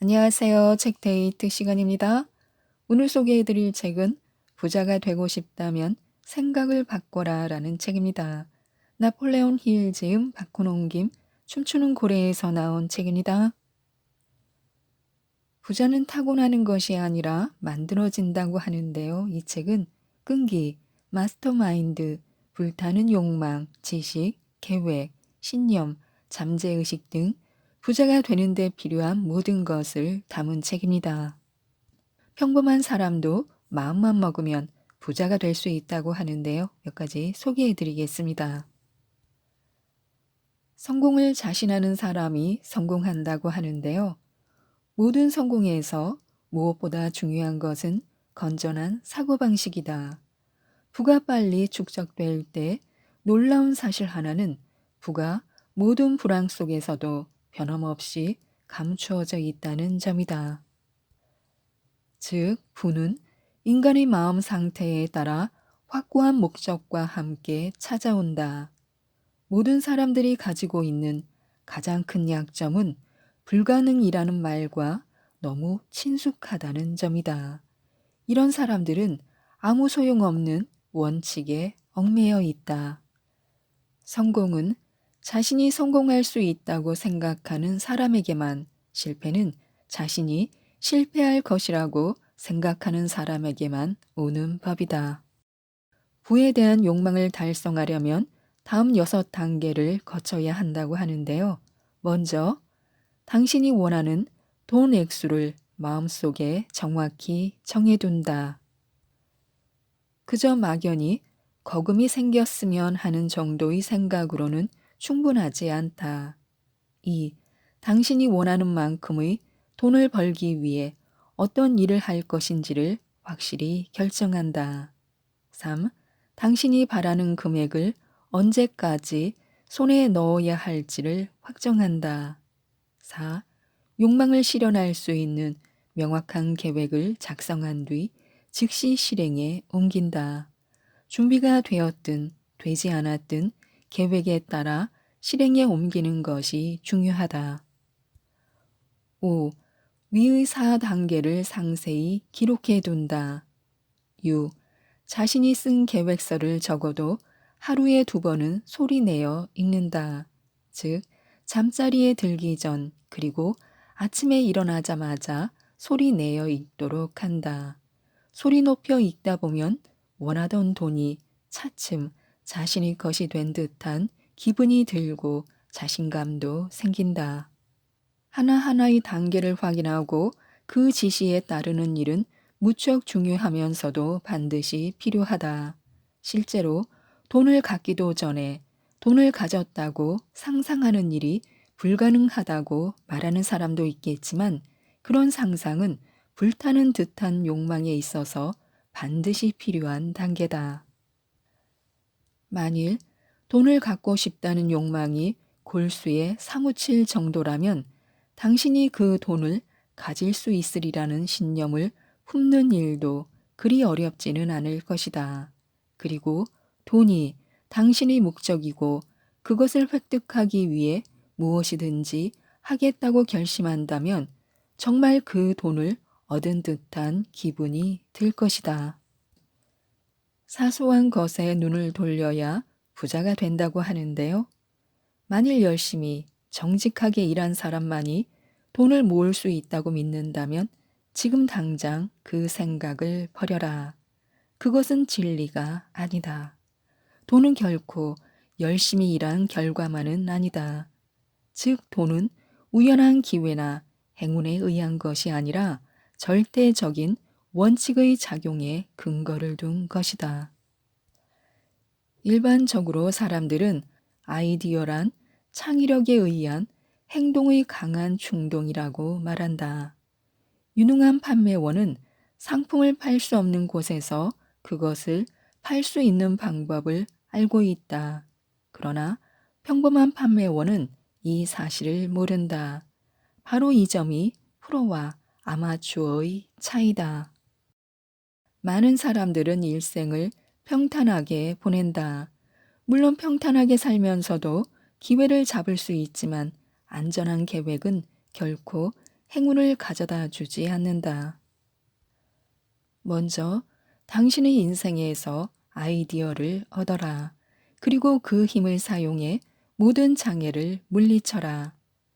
안녕하세요. 책데이트 시간입니다. 오늘 소개해드릴 책은 부자가 되고 싶다면 생각을 바꿔라 라는 책입니다. 나폴레온 힐 지음 박훈홍김 춤추는 고래에서 나온 책입니다. 부자는 타고나는 것이 아니라 만들어진다고 하는데요. 이 책은 끈기, 마스터마인드, 불타는 욕망, 지식, 계획, 신념, 잠재의식 등 부자가 되는데 필요한 모든 것을 담은 책입니다. 평범한 사람도 마음만 먹으면 부자가 될 수 있다고 하는데요. 몇 가지 소개해 드리겠습니다. 성공을 자신하는 사람이 성공한다고 하는데요. 모든 성공에서 무엇보다 중요한 것은 건전한 사고방식이다. 부가 빨리 축적될 때 놀라운 사실 하나는 부가 모든 불황 속에서도 변함없이 감추어져 있다는 점이다. 즉, 부는 인간의 마음 상태에 따라 확고한 목적과 함께 찾아온다. 모든 사람들이 가지고 있는 가장 큰 약점은 불가능이라는 말과 너무 친숙하다는 점이다. 이런 사람들은 아무 소용없는 원칙에 얽매여 있다. 성공은 자신이 성공할 수 있다고 생각하는 사람에게만, 실패는 자신이 실패할 것이라고 생각하는 사람에게만 오는 법이다. 부에 대한 욕망을 달성하려면 다음 6단계를 거쳐야 한다고 하는데요. 먼저, 당신이 원하는 돈 액수를 마음속에 정확히 정해둔다. 그저 막연히 거금이 생겼으면 하는 정도의 생각으로는 충분하지 않다. 2. 당신이 원하는 만큼의 돈을 벌기 위해 어떤 일을 할 것인지를 확실히 결정한다. 3. 당신이 바라는 금액을 언제까지 손에 넣어야 할지를 확정한다. 4. 욕망을 실현할 수 있는 명확한 계획을 작성한 뒤 즉시 실행에 옮긴다. 준비가 되었든 되지 않았든 계획에 따라 실행에 옮기는 것이 중요하다. 5. 위의 4단계를 상세히 기록해 둔다. 6. 자신이 쓴 계획서를 적어도 하루에 2번은 소리내어 읽는다. 즉, 잠자리에 들기 전 그리고 아침에 일어나자마자 소리내어 읽도록 한다. 소리 높여 읽다 보면 원하던 돈이 차츰 자신의 것이 된 듯한 기분이 들고 자신감도 생긴다. 하나하나의 단계를 확인하고 그 지시에 따르는 일은 무척 중요하면서도 반드시 필요하다. 실제로 돈을 갖기도 전에 돈을 가졌다고 상상하는 일이 불가능하다고 말하는 사람도 있겠지만, 그런 상상은 불타는 듯한 욕망에 있어서 반드시 필요한 단계다. 만일 돈을 갖고 싶다는 욕망이 골수에 사무칠 정도라면 당신이 그 돈을 가질 수 있으리라는 신념을 품는 일도 그리 어렵지는 않을 것이다. 그리고 돈이 당신의 목적이고 그것을 획득하기 위해 무엇이든지 하겠다고 결심한다면 정말 그 돈을 얻은 듯한 기분이 들 것이다. 사소한 것에 눈을 돌려야 부자가 된다고 하는데요. 만일 열심히 정직하게 일한 사람만이 돈을 모을 수 있다고 믿는다면 지금 당장 그 생각을 버려라. 그것은 진리가 아니다. 돈은 결코 열심히 일한 결과만은 아니다. 즉, 돈은 우연한 기회나 행운에 의한 것이 아니라 절대적인 원칙의 작용에 근거를 둔 것이다. 일반적으로 사람들은 아이디어란 창의력에 의한 행동의 강한 충동이라고 말한다. 유능한 판매원은 상품을 팔 수 없는 곳에서 그것을 팔 수 있는 방법을 알고 있다. 그러나 평범한 판매원은 이 사실을 모른다. 바로 이 점이 프로와 아마추어의 차이다. 많은 사람들은 일생을 평탄하게 보낸다. 물론 평탄하게 살면서도 기회를 잡을 수 있지만 안전한 계획은 결코 행운을 가져다 주지 않는다. 먼저 당신의 인생에서 아이디어를 얻어라. 그리고 그 힘을 사용해 모든 장애를 물리쳐라.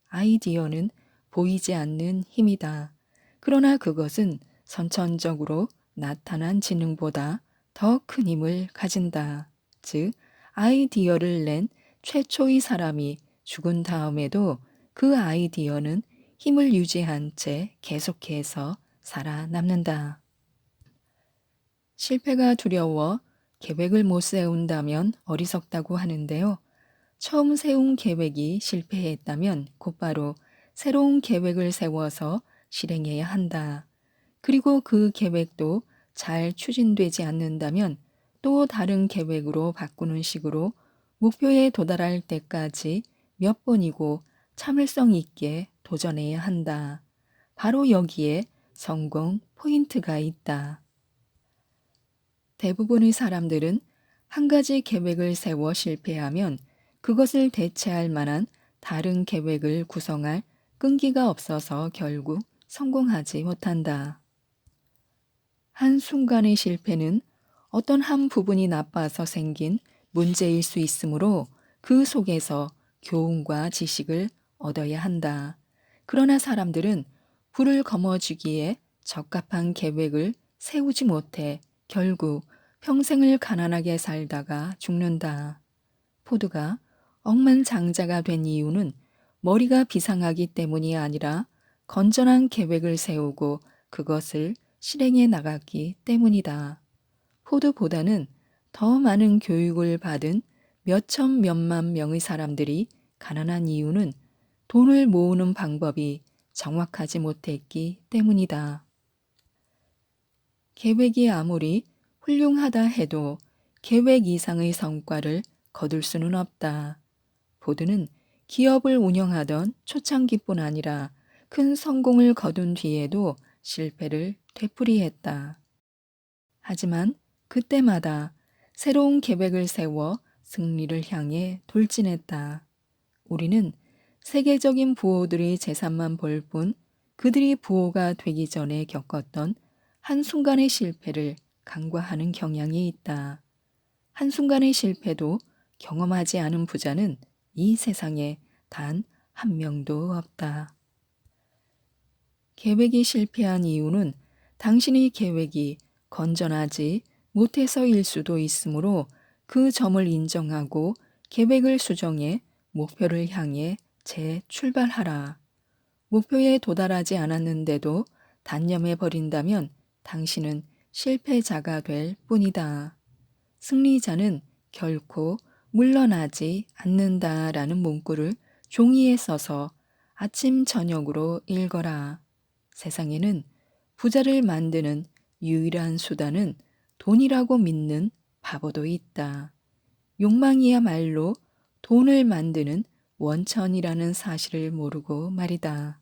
아이디어는 보이지 않는 힘이다. 그러나 그것은 선천적으로 나타난 지능보다 더 큰 힘을 가진다. 즉, 아이디어를 낸 최초의 사람이 죽은 다음에도 그 아이디어는 힘을 유지한 채 계속해서 살아남는다. 실패가 두려워 계획을 못 세운다면 어리석다고 하는데요. 처음 세운 계획이 실패했다면 곧바로 새로운 계획을 세워서 실행해야 한다. 그리고 그 계획도 잘 추진되지 않는다면 또 다른 계획으로 바꾸는 식으로 목표에 도달할 때까지 몇 번이고 참을성 있게 도전해야 한다. 바로 여기에 성공 포인트가 있다. 대부분의 사람들은 한 가지 계획을 세워 실패하면 그것을 대체할 만한 다른 계획을 구성할 끈기가 없어서 결국 성공하지 못한다. 한순간의 실패는 어떤 한 부분이 나빠서 생긴 문제일 수 있으므로 그 속에서 교훈과 지식을 얻어야 한다. 그러나 사람들은 불을 거머쥐기에 적합한 계획을 세우지 못해 결국 평생을 가난하게 살다가 죽는다. 포드가 억만장자가 된 이유는 머리가 비상하기 때문이 아니라 건전한 계획을 세우고 그것을 실행해 나갔기 때문이다. 포드보다는 더 많은 교육을 받은 몇천 몇만 명의 사람들이 가난한 이유는 돈을 모으는 방법이 정확하지 못했기 때문이다. 계획이 아무리 훌륭하다 해도 계획 이상의 성과를 거둘 수는 없다. 포드는 기업을 운영하던 초창기뿐 아니라 큰 성공을 거둔 뒤에도 실패를 되풀이했다. 하지만 그때마다 새로운 계획을 세워 승리를 향해 돌진했다. 우리는 세계적인 부호들의 재산만 볼 뿐 그들이 부호가 되기 전에 겪었던 한순간의 실패를 간과하는 경향이 있다. 한순간의 실패도 경험하지 않은 부자는 이 세상에 단 한 명도 없다. 계획이 실패한 이유는 당신의 계획이 건전하지 못해서일 수도 있으므로 그 점을 인정하고 계획을 수정해 목표를 향해 재출발하라. 목표에 도달하지 않았는데도 단념해 버린다면 당신은 실패자가 될 뿐이다. 승리자는 결코 물러나지 않는다라는 문구를 종이에 써서 아침 저녁으로 읽어라. 세상에는 부자를 만드는 유일한 수단은 돈이라고 믿는 바보도 있다. 욕망이야말로 돈을 만드는 원천이라는 사실을 모르고 말이다.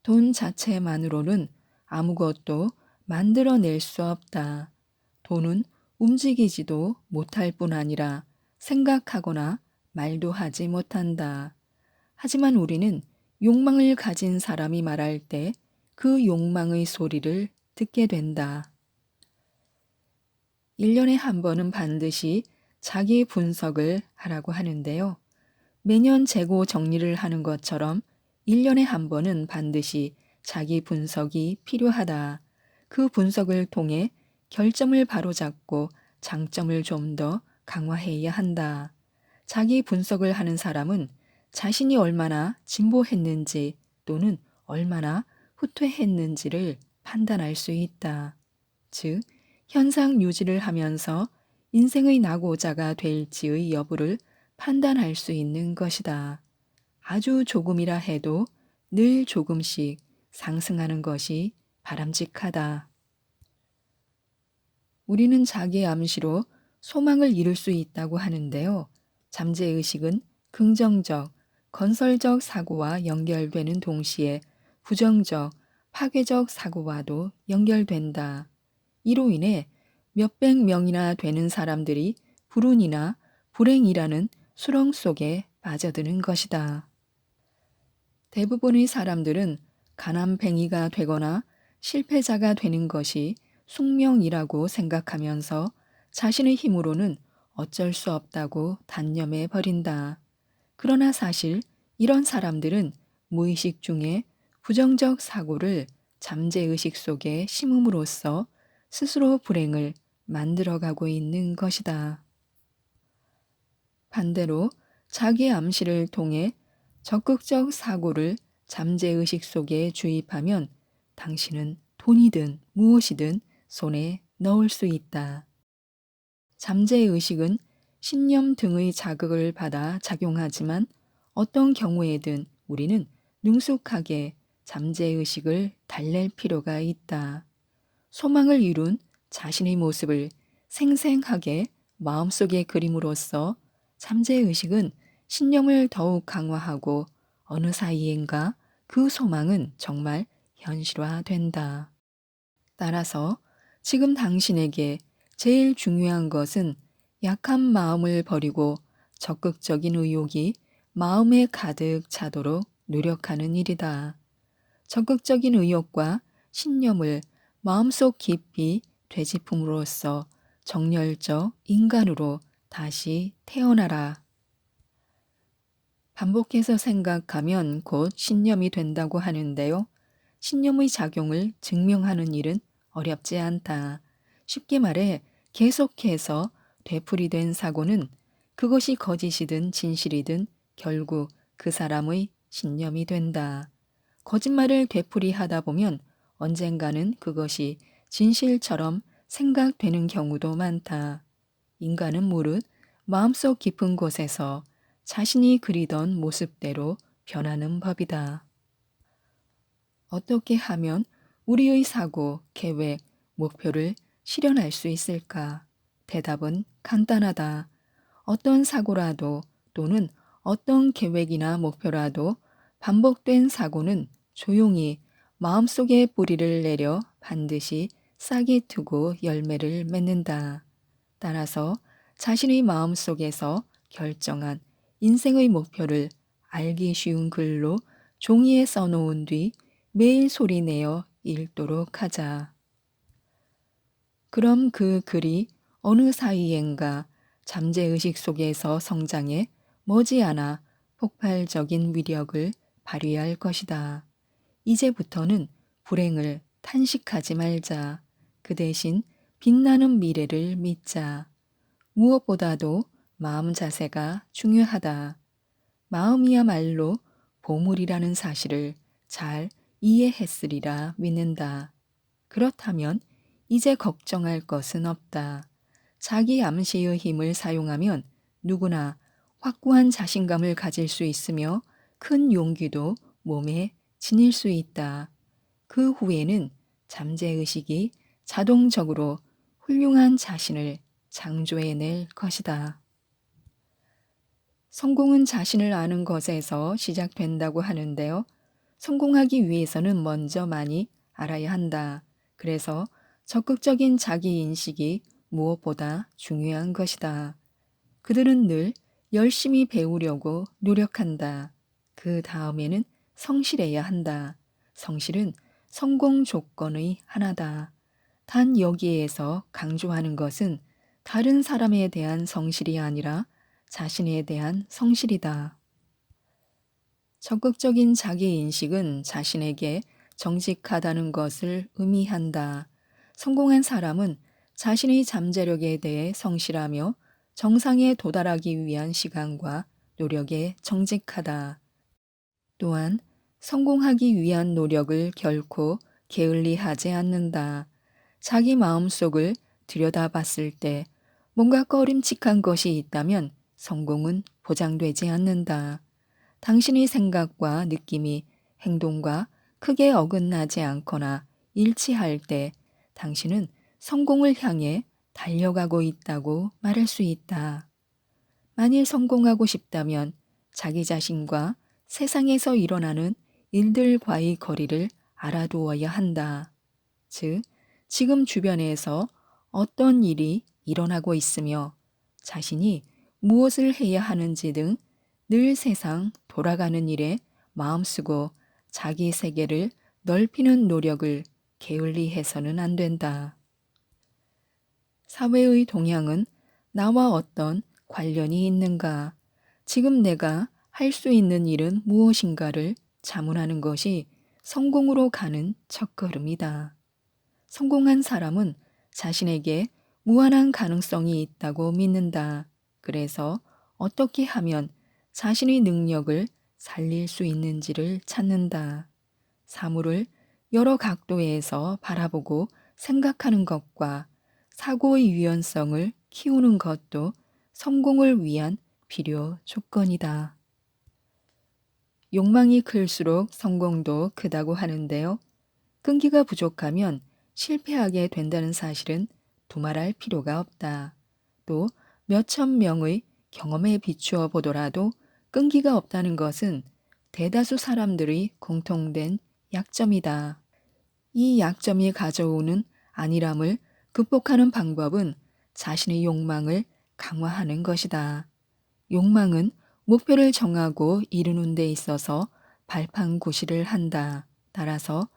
돈 자체만으로는 아무것도 만들어낼 수 없다. 돈은 움직이지도 못할 뿐 아니라 생각하거나 말도 하지 못한다. 하지만 우리는 욕망을 가진 사람이 말할 때 그 욕망의 소리를 듣게 된다. 1년에 한 번은 반드시 자기 분석을 하라고 하는데요. 매년 재고 정리를 하는 것처럼 1년에 한 번은 반드시 자기 분석이 필요하다. 그 분석을 통해 결점을 바로잡고 장점을 좀 더 강화해야 한다. 자기 분석을 하는 사람은 자신이 얼마나 진보했는지 또는 얼마나 후퇴했는지를 판단할 수 있다. 즉, 현상 유지를 하면서 인생의 낙오자가 될지의 여부를 판단할 수 있는 것이다. 아주 조금이라 해도 늘 조금씩 상승하는 것이 바람직하다. 우리는 자기 암시로 소망을 이룰 수 있다고 하는데요. 잠재의식은 긍정적, 건설적 사고와 연결되는 동시에 부정적, 파괴적 사고와도 연결된다. 이로 인해 몇백 명이나 되는 사람들이 불운이나 불행이라는 수렁 속에 빠져드는 것이다. 대부분의 사람들은 가난뱅이가 되거나 실패자가 되는 것이 숙명이라고 생각하면서 자신의 힘으로는 어쩔 수 없다고 단념해 버린다. 그러나 사실 이런 사람들은 무의식 중에 부정적 사고를 잠재의식 속에 심음으로써 스스로 불행을 만들어가고 있는 것이다. 반대로 자기 암시를 통해 적극적 사고를 잠재의식 속에 주입하면 당신은 돈이든 무엇이든 손에 넣을 수 있다. 잠재의식은 신념 등의 자극을 받아 작용하지만 어떤 경우에든 우리는 능숙하게 잠재의식을 달랠 필요가 있다. 소망을 이룬 자신의 모습을 생생하게 마음속에 그림으로써 잠재의식은 신념을 더욱 강화하고 어느 사이엔가 그 소망은 정말 현실화된다. 따라서 지금 당신에게 제일 중요한 것은 약한 마음을 버리고 적극적인 의욕이 마음에 가득 차도록 노력하는 일이다. 적극적인 의욕과 신념을 마음속 깊이 되짚음으로써 정열적 인간으로 다시 태어나라. 반복해서 생각하면 곧 신념이 된다고 하는데요. 신념의 작용을 증명하는 일은 어렵지 않다. 쉽게 말해 계속해서 되풀이된 사고는 그것이 거짓이든 진실이든 결국 그 사람의 신념이 된다. 거짓말을 되풀이하다 보면 언젠가는 그것이 진실처럼 생각되는 경우도 많다. 인간은 무릇 마음속 깊은 곳에서 자신이 그리던 모습대로 변하는 법이다. 어떻게 하면 우리의 사고, 계획, 목표를 실현할 수 있을까? 대답은 간단하다. 어떤 사고라도 또는 어떤 계획이나 목표라도 반복된 사고는 조용히 마음속에 뿌리를 내려 반드시 싹이 트고 열매를 맺는다. 따라서 자신의 마음속에서 결정한 인생의 목표를 알기 쉬운 글로 종이에 써놓은 뒤 매일 소리내어 읽도록 하자. 그럼 그 글이 어느 사이엔가 잠재의식 속에서 성장해 머지않아 폭발적인 위력을 발휘할 것이다. 이제부터는 불행을 탄식하지 말자. 그 대신 빛나는 미래를 믿자. 무엇보다도 마음 자세가 중요하다. 마음이야말로 보물이라는 사실을 잘 이해했으리라 믿는다. 그렇다면 이제 걱정할 것은 없다. 자기 암시의 힘을 사용하면 누구나 확고한 자신감을 가질 수 있으며 큰 용기도 몸에 지닐 수 있다. 그 후에는 잠재의식이 자동적으로 훌륭한 자신을 창조해낼 것이다. 성공은 자신을 아는 것에서 시작된다고 하는데요. 성공하기 위해서는 먼저 많이 알아야 한다. 그래서 적극적인 자기 인식이 무엇보다 중요한 것이다. 그들은 늘 열심히 배우려고 노력한다. 그 다음에는 성실해야 한다. 성실은 성공 조건의 하나다. 단 여기에서 강조하는 것은 다른 사람에 대한 성실이 아니라 자신에 대한 성실이다. 적극적인 자기 인식은 자신에게 정직하다는 것을 의미한다. 성공한 사람은 자신의 잠재력에 대해 성실하며 정상에 도달하기 위한 시간과 노력에 정직하다. 또한 성공하기 위한 노력을 결코 게을리하지 않는다. 자기 마음속을 들여다봤을 때 뭔가 꺼림칙한 것이 있다면 성공은 보장되지 않는다. 당신의 생각과 느낌이 행동과 크게 어긋나지 않거나 일치할 때 당신은 성공을 향해 달려가고 있다고 말할 수 있다. 만일 성공하고 싶다면 자기 자신과 세상에서 일어나는 일들과의 거리를 알아두어야 한다. 즉, 지금 주변에서 어떤 일이 일어나고 있으며 자신이 무엇을 해야 하는지 등 늘 세상 돌아가는 일에 마음쓰고 자기 세계를 넓히는 노력을 게을리 해서는 안 된다. 사회의 동향은 나와 어떤 관련이 있는가? 지금 내가 할 수 있는 일은 무엇인가를 자문하는 것이 성공으로 가는 첫걸음이다. 성공한 사람은 자신에게 무한한 가능성이 있다고 믿는다. 그래서 어떻게 하면 자신의 능력을 살릴 수 있는지를 찾는다. 사물을 여러 각도에서 바라보고 생각하는 것과 사고의 유연성을 키우는 것도 성공을 위한 필요 조건이다. 욕망이 클수록 성공도 크다고 하는데요. 끈기가 부족하면 실패하게 된다는 사실은 두말할 필요가 없다. 또 몇천 명의 경험에 비추어 보더라도 끈기가 없다는 것은 대다수 사람들의 공통된 약점이다. 이 약점이 가져오는 안일함을 극복하는 방법은 자신의 욕망을 강화하는 것이다. 욕망은 목표를 정하고 이루는 데 있어서 발판구시를 한다. 따라서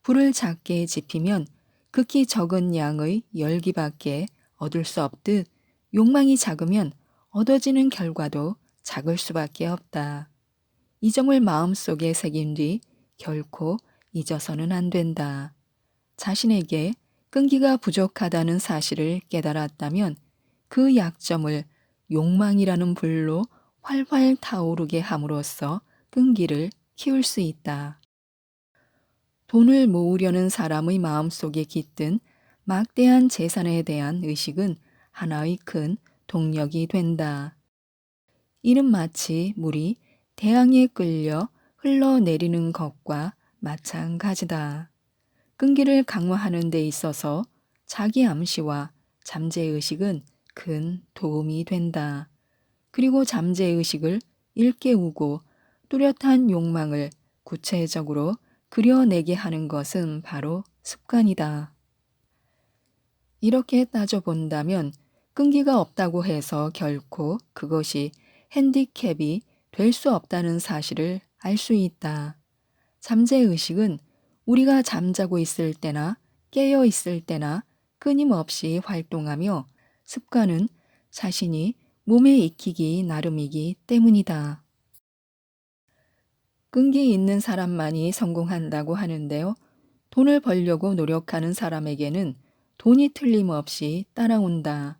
불을 작게 지피면 극히 적은 양의 열기밖에 얻을 수 없듯 욕망이 작으면 얻어지는 결과도 작을 수밖에 없다. 이 점을 마음속에 새긴 뒤 결코 잊어서는 안 된다. 자신에게 끈기가 부족하다는 사실을 깨달았다면 그 약점을 욕망이라는 불로 활활 타오르게 함으로써 끈기를 키울 수 있다. 돈을 모으려는 사람의 마음속에 깃든 막대한 재산에 대한 의식은 하나의 큰 동력이 된다. 이는 마치 물이 대양에 끌려 흘러내리는 것과 마찬가지다. 끈기를 강화하는 데 있어서 자기 암시와 잠재의식은 큰 도움이 된다. 그리고 잠재의식을 일깨우고 뚜렷한 욕망을 구체적으로 그려내게 하는 것은 바로 습관이다. 이렇게 따져본다면 끈기가 없다고 해서 결코 그것이 핸디캡이 될 수 없다는 사실을 알 수 있다. 잠재의식은 우리가 잠자고 있을 때나 깨어 있을 때나 끊임없이 활동하며 습관은 자신이 몸에 익히기 나름이기 때문이다. 끈기 있는 사람만이 성공한다고 하는데요. 돈을 벌려고 노력하는 사람에게는 돈이 틀림없이 따라온다.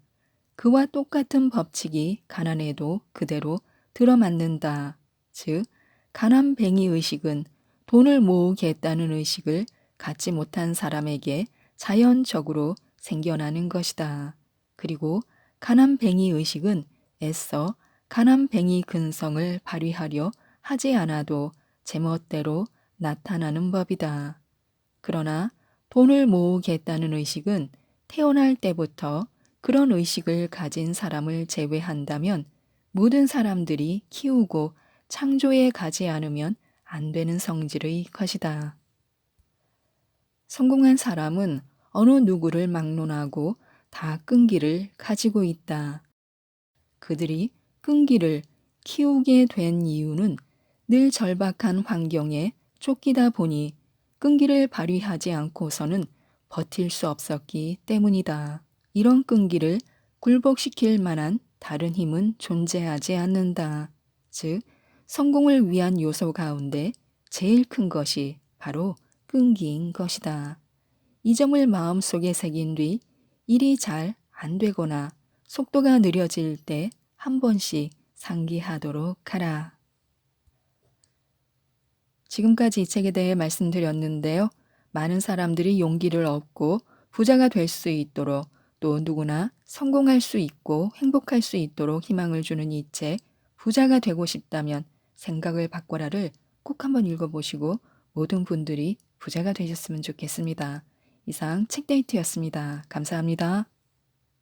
그와 똑같은 법칙이 가난에도 그대로 들어맞는다. 즉, 가난뱅이 의식은 돈을 모으겠다는 의식을 갖지 못한 사람에게 자연적으로 생겨나는 것이다. 그리고 가난뱅이 의식은 애써 가난뱅이 근성을 발휘하려 하지 않아도 제멋대로 나타나는 법이다. 그러나 돈을 모으겠다는 의식은 태어날 때부터 그런 의식을 가진 사람을 제외한다면 모든 사람들이 키우고 창조해 가지 않으면 안 되는 성질의 것이다. 성공한 사람은 어느 누구를 막론하고 다 끈기를 가지고 있다. 그들이 끈기를 키우게 된 이유는 늘 절박한 환경에 쫓기다 보니 끈기를 발휘하지 않고서는 버틸 수 없었기 때문이다. 이런 끈기를 굴복시킬 만한 다른 힘은 존재하지 않는다. 즉, 성공을 위한 요소 가운데 제일 큰 것이 바로 끈기인 것이다. 이 점을 마음속에 새긴 뒤 일이 잘 안 되거나 속도가 느려질 때 한 번씩 상기하도록 하라. 지금까지 이 책에 대해 말씀드렸는데요. 많은 사람들이 용기를 얻고 부자가 될 수 있도록 또 누구나 성공할 수 있고 행복할 수 있도록 희망을 주는 이 책, 부자가 되고 싶다면 생각을 바꿔라를 꼭 한번 읽어보시고 모든 분들이 부자가 되셨으면 좋겠습니다. 이상 책데이트였습니다. 감사합니다.